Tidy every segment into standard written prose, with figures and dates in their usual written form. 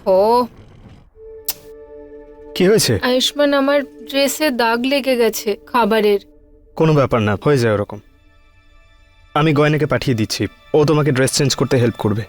ওহো, কি হয়েছে? আয়ুষ্মান, আমার ড্রেসে দাগ লেগে গেছে খাবারের। কোনো ব্যাপার না, হয়ে যায় ওরকম। আমি গয়নাকে পাঠিয়ে দিচ্ছি, ও তোমাকে ড্রেস চেঞ্জ করতে হেল্প করবে।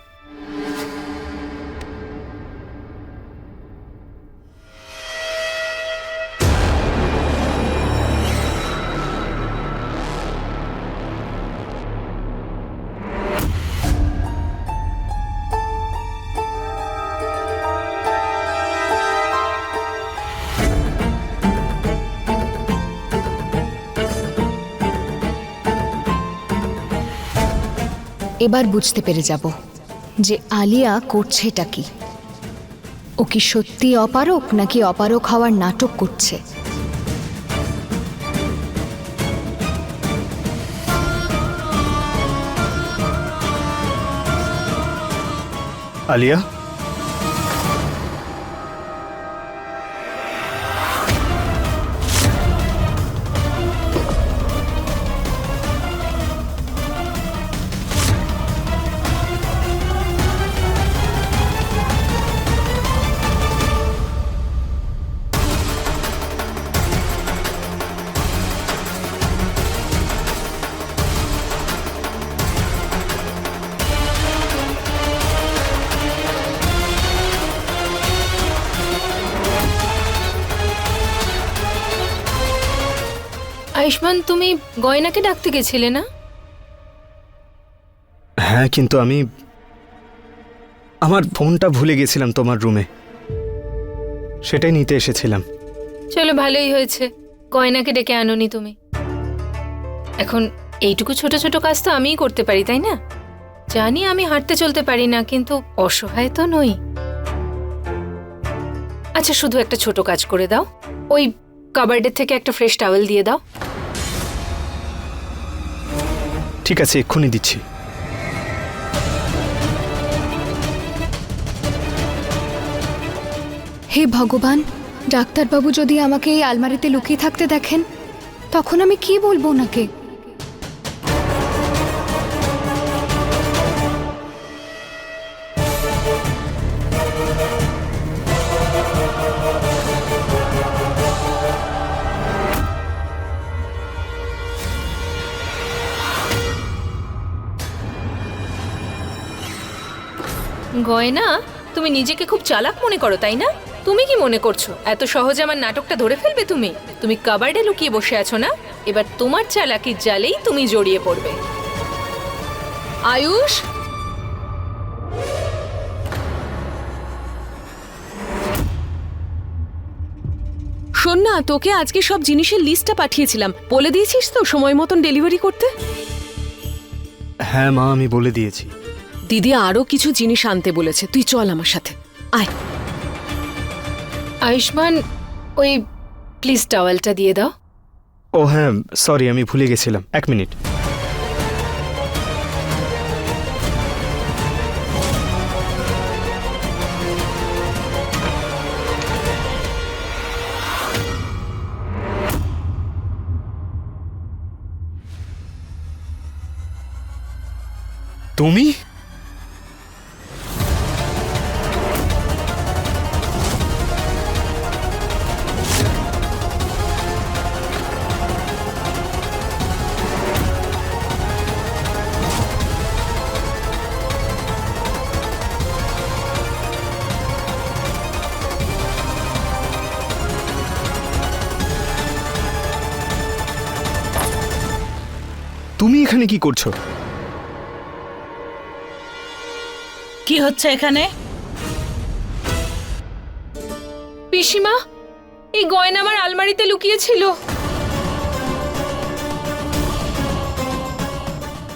এবার বুঝতে পেরে যাব যে আলিয়া করছেটা কি। ও কি সত্যি অপারক নাকি অপারক হওয়ার নাটক করছে? আলিয়া, আয়ুষ্মান, তুমি গয়নাকে ডাকতে গেছিলে না? হ্যাঁ, কিন্তু আমি আমার ফোনটা ভুলে গেছিলাম তোমার রুমে, সেটাই নিতে এসেছিলাম। চলো, ভালোই হয়েছে গয়নাকে ডেকে আনোনি তুমি। এখন এইটুকু ছোট ছোট কাজ তো আমিই করতে পারি, তাই না? জানি আমি হাঁটতে চলতে পারি না, কিন্তু অসহায় তো নই। আচ্ছা, শুধু একটা ছোট কাজ করে দাও, ওই কাবার্ডের থেকে একটা ফ্রেশ টাওয়েল দিয়ে দাও। ঠিক আছে, এক্ষুনি দিচ্ছি। হে ভগবান, ডাক্তারবাবু যদি আমাকে এই আলমারিতে লুকিয়ে থাকতে দেখেন, তখন আমি কি বলবো ওনাকে? গয়না, তুমি নিজেকে খুব চালাক মনে করো, তাই না? তুমি কি মনে করছো এত সহজে আমার নাটকটা ধরে ফেলবে? তুমি কাবার্ডে লুকিয়ে বসে আছো না? এবার তোমার চালাকির জালেই তুমি জড়িয়ে পড়বে। আয়ুষ, শোন না, তোকে আজকে সব জিনিসের লিস্টটা পাঠিয়েছিলাম, বলে দিয়েছিস তো সময় মতন ডেলিভারি করতে? হ্যাঁ মা, আমি বলে দিয়েছি। দিদি আরো কিছু জিনিস আনতে বলেছে, তুই চল আমার সাথে, আয়। আয়ুষ্মান, ওই প্লিজ টাওয়েলটা দিয়ে দাও। ও হ্যাঁ, সরি, আমি ভুলে গেছিলাম। এক মিনিট। তুমি? তুমি এখানে কি করছো? কি হচ্ছে এখানে? পিসিমা, এই গয়না আমার আলমারিতে লুকিয়েছিল।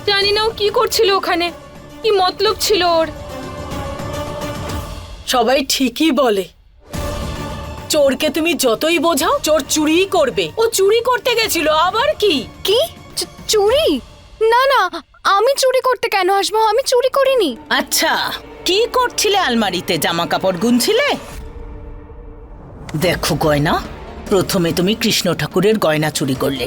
জানি না ও কি করছিল ওখানে, কি মতলব ছিল ওর। সবাই ঠিকই বলে, চোরকে তুমি যতই বোঝাও চোর চুরিই করবে। ও চুরি করতে গেছিল, আবার কি? কি চুরি? না না, আমি চুরি করতে কেন আসবো? আমি চুরি করিনি। আচ্ছা, কি করছিলে আলমারিতে? জামা কাপড় গুনছিলে? দেখো গয়না, প্রথমে তুমি কৃষ্ণ ঠাকুরের গয়না চুরি করলে,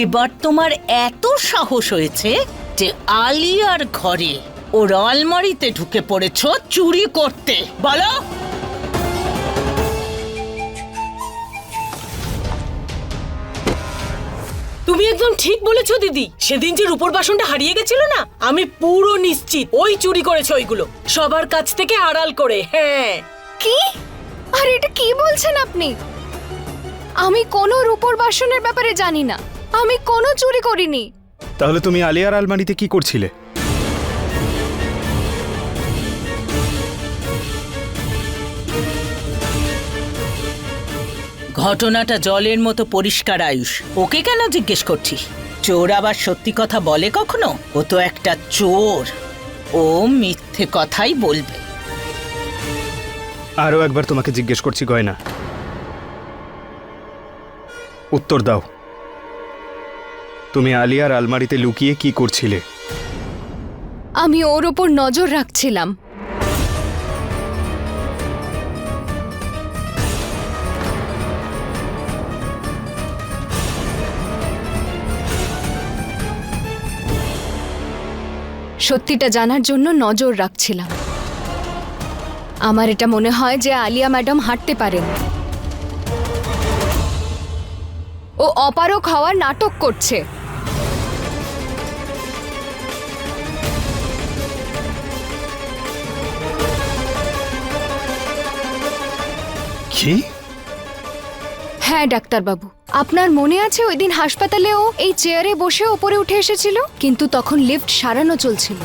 এবার তোমার এত সাহস হয়েছে যে আলিয়ার ঘরে ওর আলমারিতে ঢুকে পড়েছো চুরি করতে। বলো। তুমি একদম ঠিক বলেছো দিদি। সেদিন যে রূপোর বাসনটা হারিয়ে গেছিল না, আমি পুরো নিশ্চিত ওই চুরি করেছে ওইগুলো, সবার কাছ থেকে আড়াল করে। হ্যাঁ। কি? আর এটা কি বলছেন আপনি? আমি কোনো রূপোর বাসনের ব্যাপারে জানি না, আমি কোনো চুরি করিনি। তাহলে তুমি আলিয়ার আলমারিতে কি করছিলে? ঘটনাটা জলের মতো পরিষ্কার আয়ুষ, ওকে কেন জিজ্ঞেস করছিস? চোর আবার সত্যি কথা বলে কখনো? ও তো একটা চোর, ও মিথ্যে কথাই বলবে। আরও একবার তোমাকে জিজ্ঞেস করছি গয়না, উত্তর দাও। তুমি আলিয়ার আলমারিতে লুকিয়ে কি করছিলে? আমি ওর ওপর নজর রাখছিলাম। সত্যিটা জানার জন্য নজর রাখছিলাম। আমার এটা মনে হয় যে আলিয়া ম্যাডাম হাঁটতে পারেন। ও অপারক হওয়ার নাটক করছে। কি? হ্যাঁ ডাক্তারবাবু, আপনার মনে আছে ওই দিন হাসপাতালে ও এই চেয়ারে বসে ওপরে উঠে এসেছিল, কিন্তু তখন লিফট সারানো চলছিল।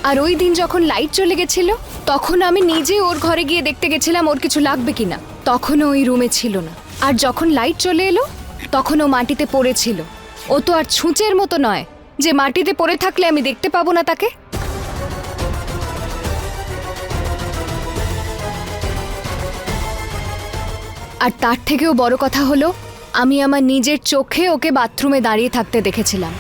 আর ওই দিন যখন লাইট চলে গেছিল, তখন আমি নিজে ওর ঘরে গিয়ে দেখতে গেছিলাম ওর কিছু লাগবে কিনা। তখন ওই রুমে ছিল না। আর যখন লাইট চলে এলো, তখন ও মাটিতে পড়েছিল। ও তো আর ছুঁচের মতো নয় যে মাটিতে পড়ে থাকলে আমি দেখতে পাবো না তাকে। আর তার থেকেও বড় কথা হলো, আমি আমার নিজের চোখে ওকে বাথরুমে দাঁড়িয়ে থাকতে দেখেছিলাম।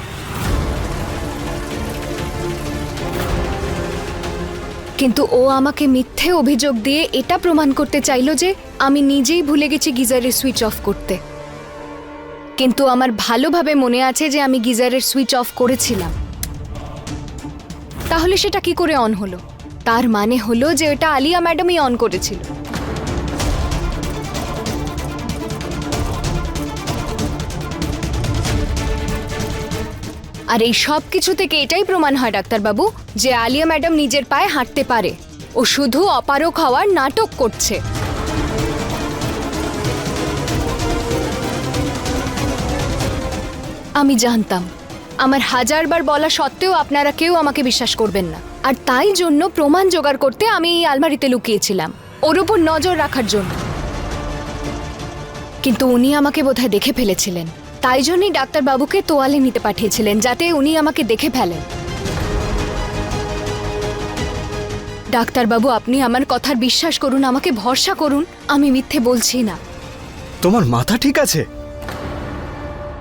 কিন্তু ও আমাকে মিথ্যে অভিযোগ দিয়ে এটা প্রমাণ করতে চাইলো যে আমি নিজেই ভুলে গেছি গিজারের সুইচ অফ করতে। কিন্তু আমার ভালোভাবে মনে আছে যে আমি গিজারের সুইচ অফ করেছিলাম। তাহলে সেটা কি করে অন হলো? তার মানে হলো যে এটা আলিয়া ম্যাডামই অন করেছিল। আর এই সব কিছু থেকে এটাই প্রমাণ হয় ডাক্তারবাবু যে আলিয়া ম্যাডাম নিজের পায়ে হাঁটতে পারে। ও শুধু অপারক হওয়ার নাটক করছে। আমি জানতাম, আমার হাজারবার বলা সত্ত্বেও আপনারা কেউ আমাকে বিশ্বাস করবেন না। আর তাই জন্য প্রমাণ জোগাড় করতে আমি এই আলমারিতে লুকিয়েছিলাম, ওর উপর নজর রাখার জন্য। কিন্তু উনি আমাকে বোধহয় দেখে ফেলেছিলেন, তাই জন্যই ডাক্তারবাবুকে তোয়ালে নিতে পাঠিয়েছিলেন, যাতে উনি আমাকে দেখে ফেলেন। ডাক্তারবাবু, আপনি আমার কথার বিশ্বাস করুন, আমাকে ভরসা করুন, আমি মিথ্যে বলছি না। তোমার মাথা ঠিক আছে?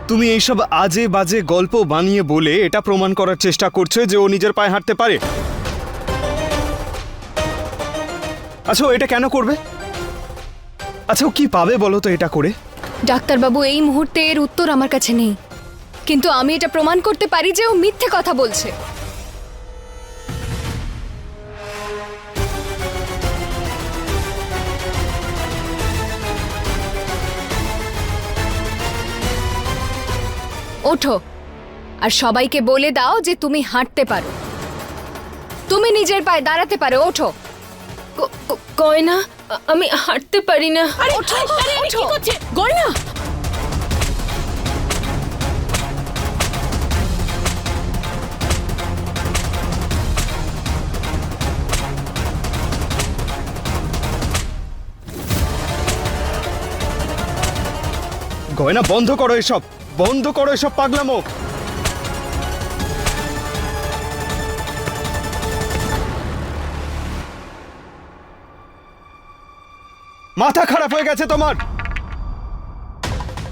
তুমি এইসব আজে বাজে গল্প বানিয়ে বলে এটা প্রমাণ করার চেষ্টা করছো যে ও নিজের পায়ে হাঁটতে পারে। আচ্ছা, ও এটা কেন করবে? আচ্ছা, ও কি পাবে বলো তো এটা করে? ডাক্তারবাবু, এই মুহূর্তে এর উত্তর আমার কাছে নেই, কিন্তু আমি এটা প্রমাণ করতে পারি যে ও মিথ্যে কথা বলছে। ওঠো আর সবাইকে বলে দাও যে তুমি হাঁটতে পারো, তুমি নিজের পায়ে দাঁড়াতে পারো। ওঠো। গয়না, আমি হাঁটতে পারি না। আরে কি করছে গয়না? গয়না, বন্ধ করো এসব, বন্ধ করো এসব পাগলামো। মাথা খারাপ হয়ে গেছে তোমার?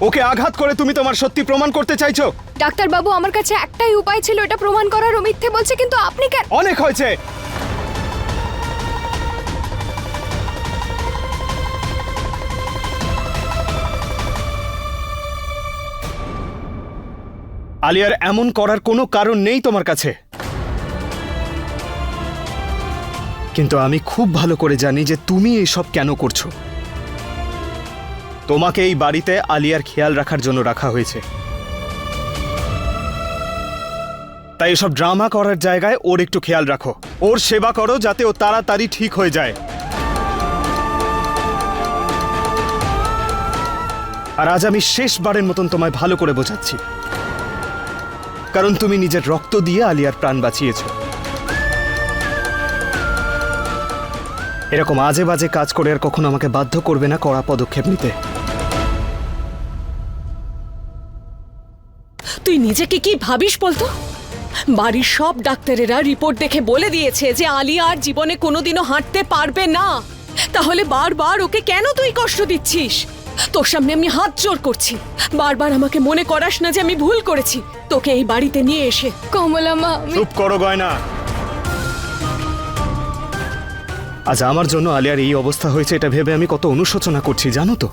ওকে আঘাত করে তুমি তোমার সত্যি প্রমাণ করতে চাইছো? ডাক্তারবাবু, আমার কাছে একটাই উপায় ছিল এটা প্রমাণ করার, ও মিথ্যে বলছে, কিন্তু আপনি কেন? অনেক হয়েছে। আলিয়ার এমন করার কোনো কারণ নেই তোমার কাছে, কিন্তু আমি খুব ভালো করে জানি যে তুমি এইসব কেন করছো। তোমাকে এই বাড়িতে আলিয়ার খেয়াল রাখার জন্য রাখা হয়েছে, তাই এসব ড্রামা করার জায়গায় ওর একটু খেয়াল রাখো, ওর সেবা করো যাতে ও তাড়াতাড়ি ঠিক হয়ে যায়। আর আজ আমি শেষবারের মতন তোমায় ভালো করে বোঝাচ্ছি, কারণ তুমি নিজের রক্ত দিয়ে আলিয়ার প্রাণ বাঁচিয়েছো। এরকম আজে বাজে কাজ করে আর কখনো আমাকে বাধ্য করবে না কড়া পদক্ষেপ নিতে। তুই নিজেকে কি ভাবিস বলতো? বাড়ির সব ডাক্তারেরা রিপোর্ট দেখে বলে দিয়েছে যে আলিয়া আর জীবনে কোনোদিনও হাঁটতে পারবে না। তাহলে বারবার ওকে কেন তুই কষ্ট দিচ্ছিস? তোর সামনে আমি হাত জোড় করছি, বারবার আমাকে মনে করাস না যে আমি ভুল করেছি তোকে এই বাড়িতে নিয়ে এসে। কমলা মা, চুপ করো গয়না। আজ আমার জন্য আলিয়ার এই অবস্থা হয়েছে এটা ভেবে আমি কত অনুশোচনা করছি জানো তো।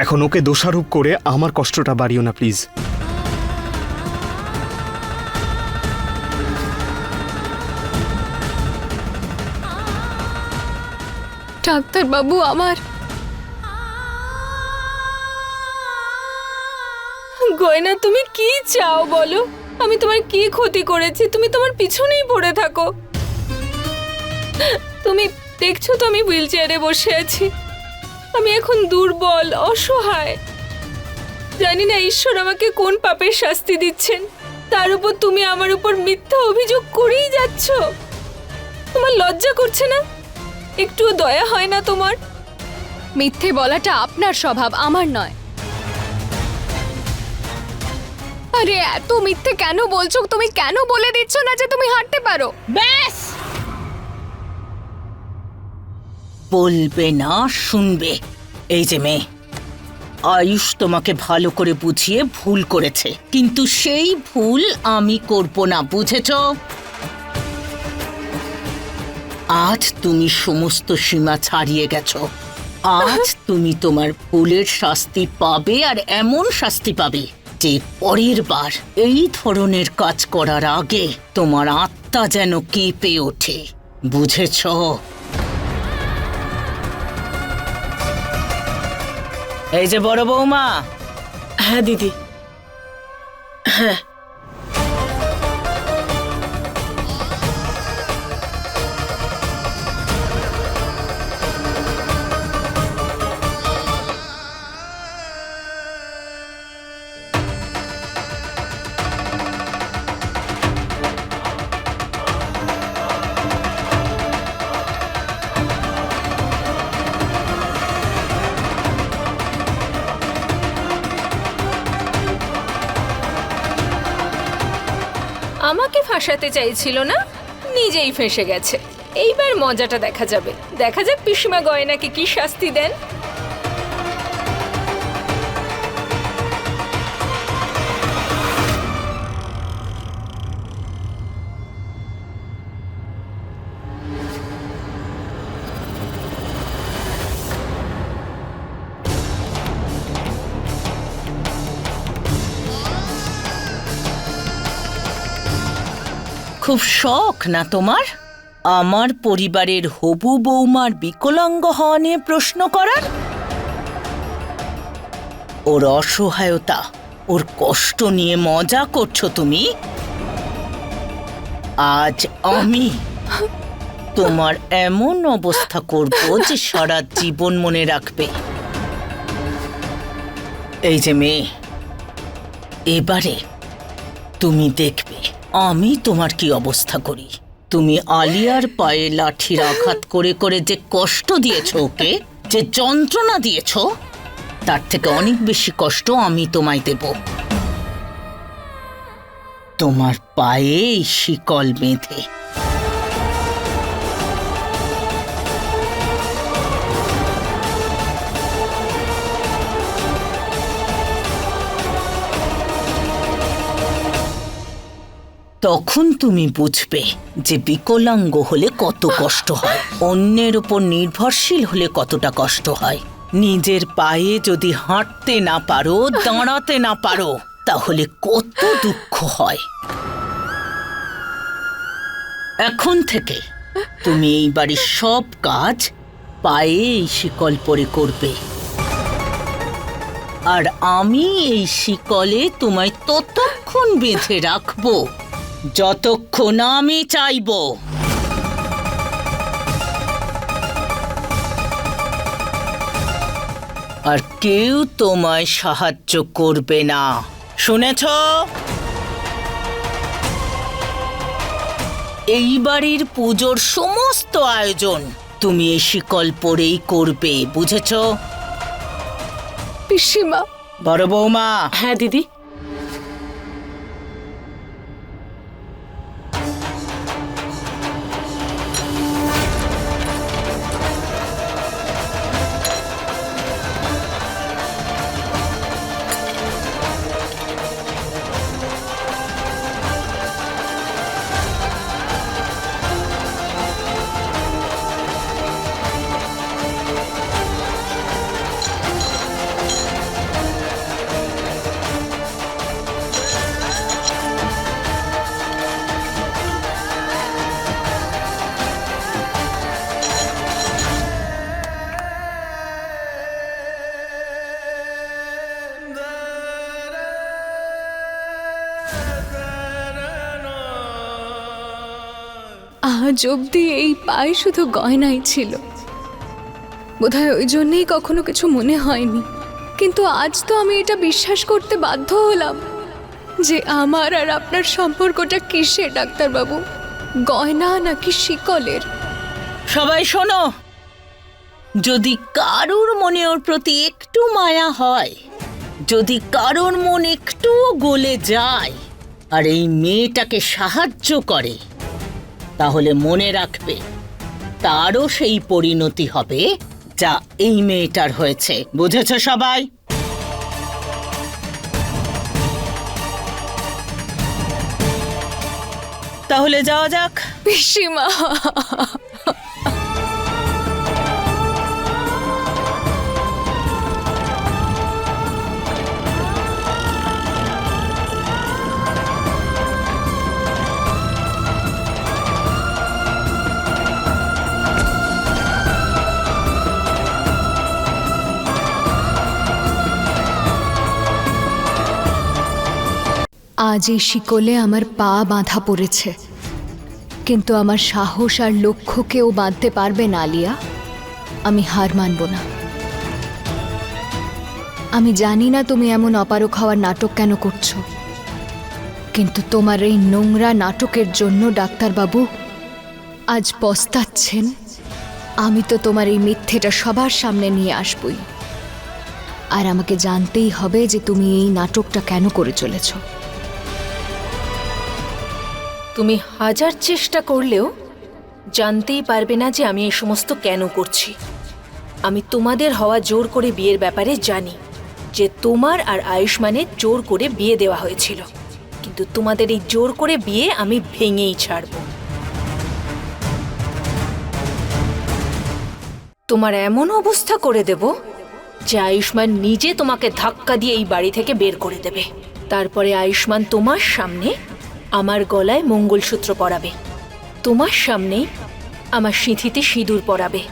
এখন ওকে দোষারোপ করে আমার কষ্টটা বাড়িও না প্লিজ। ডাক্তার বাবু, আমার গয়না তুমি কি চাও বলো? আমি তোমার কি ক্ষতি করেছি? তুমি তোমার পিছনেই পড়ে থাকো। তুমি দেখছো তো আমি হুইল চেয়ারে বসে আছি। আমি এখন দুর্বল, অসহায়। জানি না ঈশ্বর আমাকে কোন পাপের শাস্তি দিচ্ছেন, তার উপর তুমি আমার উপর মিথ্যা অভিযোগ করেই যাচ্ছ। তোমার লজ্জা করছে না? একটুও দয়া হয় না তোমার? মিথ্যে বলাটা আপনার স্বভাব, আমার নয়। আরে এত মিথ্যে কেন বলছো? তুমি কেন বলে দিচ্ছ না যে তুমি হাঁটতে পারো? ব্যাস, বলবে না, শুনবে। এই যে মেয়ে, আয়ুষ তোমাকে ভালো করে বুঝিয়ে ভুল করেছে, কিন্তু সেই ভুল আমি করব না, বুঝেছো? আজ তুমি সমস্ত সীমা ছাড়িয়ে গেছো। আজ তুমি তোমার ভুলের শাস্তি পাবে, আর এমন শাস্তি পাবে যে পরের বার এই ধরনের কাজ করার আগে তোমার আত্মা যেন কেঁপে ওঠে, বুঝেছো? এই যে বড় বৌমা। হ্যাঁ দিদি। হ্যাঁ, আমাকে ফাঁসাতে চাইছিল না, নিজেই ফেঁসে গেছে। এইবার মজাটা দেখা যাবে। দেখা যাক পিসিমা গয়নাকে কি শাস্তি দেন। খুব শখ না তোমার আমার পরিবারের হবু বৌমার বিকলাঙ্গ হওয়া নিয়ে প্রশ্ন করার? ওর অসহায়তা, ওর কষ্ট নিয়ে মজা করছো তুমি। আজ আমি তোমার এমন অবস্থা করব যে সারা জীবন মনে রাখবে। এই যে মেয়ে, এবারে তুমি দেখবে আমি তোমার কি অবস্থা করি। তুমি আলিয়ার পায়ে লাঠির আঘাত করে করে যে কষ্ট দিয়েছো ওকে, যে যন্ত্রণা দিয়েছো, তার থেকে অনেক বেশি কষ্ট আমি তোমায় দেব। তোমার পায়ে শিকল বেঁধে। তখন তুমি বুঝবে যে বিকলাঙ্গ হলে কত কষ্ট হয়, অন্যের উপর নির্ভরশীল হলে কতটা কষ্ট হয়। নিজের পায়ে যদি হাঁটতে না পারো, দাঁড়াতে না পারো, তাহলে কত দুঃখ হয়। এখন থেকে তুমি এই বাড়ির সব কাজ পায়ে এই শিকল পরে করবে, আর আমি এই শিকলে তোমায় ততক্ষণ বেঁধে রাখবো যতক্ষণ আমি চাইবো। আর কেউ তোমায় সাহায্য করবে না, শুনেছ? এই বাড়ির পুজোর সমস্ত আয়োজন তুমি এই শিকল পরেই করবে, বুঝেছ? পিসিমা, বড় বৌমা। হ্যাঁ দিদি। আজ অবধি এই পায়ে শুধু গয়নাই ছিল। বোধহয় ওই জন্যেই কখনো কিছু মনে হয়নি, কিন্তু আজ তো আমি এটা বিশ্বাস করতে বাধ্য হলাম যে আমার আর আপনার সম্পর্কটা কিসের ডাক্তারবাবু, গয়না নাকি শিকলের? সবাই শোনো, যদি কারুর মনে ওর প্রতি একটু মায়া হয়, যদি কারোর মন একটু গলে যায় আর এই মেয়েটাকে সাহায্য করে, তাহলে মনে রাখবে তারও সেই পরিণতি হবে যা এই মেয়েটার হয়েছে, বুঝেছ সবাই? তাহলে যাওয়া যাক। পিসিমা, আজ এই শিকলে আমার পা বাঁধা পড়েছে, কিন্তু আমার সাহস আর লক্ষ্যকেও বাঁধতে পারবে না আলিয়া। আমি হার মানব না। আমি জানি না তুমি এমন অপারক হওয়ার নাটক কেন করছো, কিন্তু তোমার এই নোংরা নাটকের জন্য ডাক্তারবাবু আজ পস্তাচ্ছেন। আমি তো তোমার এই মিথ্যেটা সবার সামনে নিয়ে আসবই, আর আমাকে জানতেই হবে যে তুমি এই নাটকটা কেন করে চলেছো। তুমি হাজার চেষ্টা করলেও জানতেই পারবে না যে আমি এই সমস্ত কেন করছি। আমি তোমাদের হওয়া জোর করে বিয়ের ব্যাপারে জানি, যে তোমার আর আয়ুষ্মানের জোর করে বিয়ে দেওয়া হয়েছিল, কিন্তু তোমাদের এই জোর করে বিয়ে আমি ভেঙেই ছাড়ব। তোমার এমন অবস্থা করে দেব যে আয়ুষ্মান নিজে তোমাকে ধাক্কা দিয়ে এই বাড়ি থেকে বের করে দেবে। তারপরে আয়ুষ্মান তোমার সামনে আমার গলায় মঙ্গলসূত্র পরাবে, তোমার সামনেই আমার সিঁথিতে সিঁদুর পরাবে,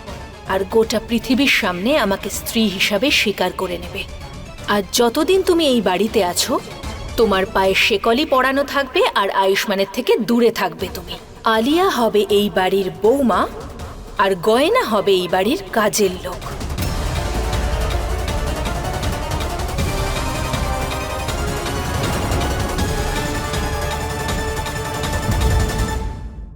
আর গোটা পৃথিবীর সামনে আমাকে স্ত্রী হিসাবে স্বীকার করে নেবে। আর যতদিন তুমি এই বাড়িতে আছো, তোমার পায়ে শেকলই পরানো থাকবে, আর আয়ুষ্মানের থেকে দূরে থাকবে তুমি। আলিয়া হবে এই বাড়ির বৌমা, আর গয়না হবে এই বাড়ির কাজের লোক।